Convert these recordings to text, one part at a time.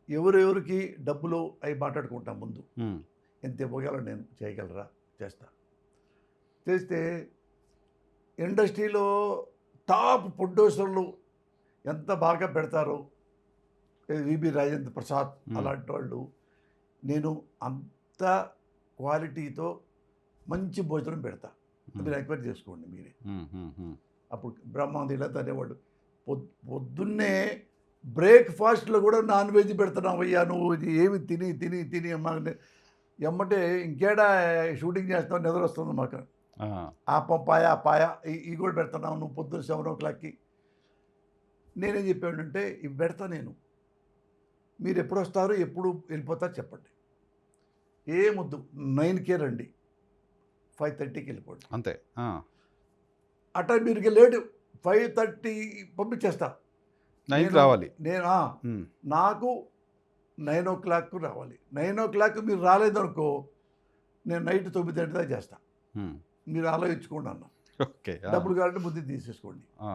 ఎవరెవరికి డబ్బులు అవి మాట్లాడుకుంటాం ముందు. ఉమ్, ఎంత ఇవ్వగలను నేను, చేయగలరా, చేస్తా. చేస్తే ఇండస్ట్రీలో టాప్ ప్రొడ్యూసర్లు ఎంత బాగా పెడతారో, విబి రాజేంద్ర ప్రసాద్ అలాంటి వాళ్ళు, నేను అంత క్వాలిటీతో మంచి భోజనం పెడతా. మీరు ఎంక్వైరీ చేసుకోండి మీరే. ఉమ్, ఉమ్, ఉమ్. అప్పుడు బ్రహ్మాండిలంతా అనేవాడు, పొద్దున్నే బ్రేక్ఫాస్ట్లో కూడా నాన్ వెజ్ పెడుతున్నావు అయ్యా, నువ్వు ఇది ఏమి తిని తిని తిని మాకు ఎమ్మటే ఇంకేడా షూటింగ్ చేస్తావు, నిద్ర వస్తుంది మాకు. ఆ, ఆ పాయ పాయ ఇవి కూడా పెడుతున్నావు నువ్వు పొద్దున్న 7 o'clockకి. నేనేం చెప్పానంటే ఇవి పెడతా నేను, మీరు ఎప్పుడు వస్తారు ఎప్పుడు వెళ్ళిపోతారు చెప్పండి. ఏమొద్దు, 9కే రండి, 5:30కి వెళ్ళిపోండి. అంతే. ఆ, అట్లా మీరు లేటు 5:30 పంపించేస్తా. 9కి రావాలి. నేను ఉమ్, నాకు 9 o'clock రావాలి. 9 o'clock మీరు రాలేదనుకో, నేను నైట్ 9:30 దాకా చేస్తా. ఉమ్, మీరు ఆలోచించుకోండి అన్న. ఓకే. ఆ, డబ్బులు కావాలంటే ముందు తీసేసుకోండి. ఆ,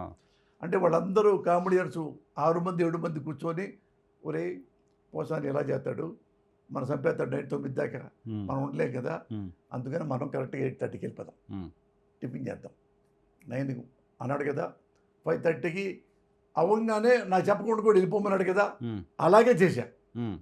అంటే వాళ్ళందరూ కామెడియన్స్ 6 మంది 7 మంది కూర్చొని, ఒరే పోసాని ఎలా చేస్తాడు, మనం చంపేస్తాడు నైట్ 9 దాకా, ఉమ్, మనం ఉండలేం కదా, ఉమ్, అందుకని మనం కరెక్ట్గా 8:30కి వెళ్ళిపోదాం, ఉమ్, టిఫిన్ చేద్దాం. 9కి అన్నాడు కదా, 5:30కి అవ్వగానే నాకు చెప్పకుండా కూడా వెళ్ళిపోమన్నాడు కదా, ఉమ్, అలాగే చేశా. ఉమ్.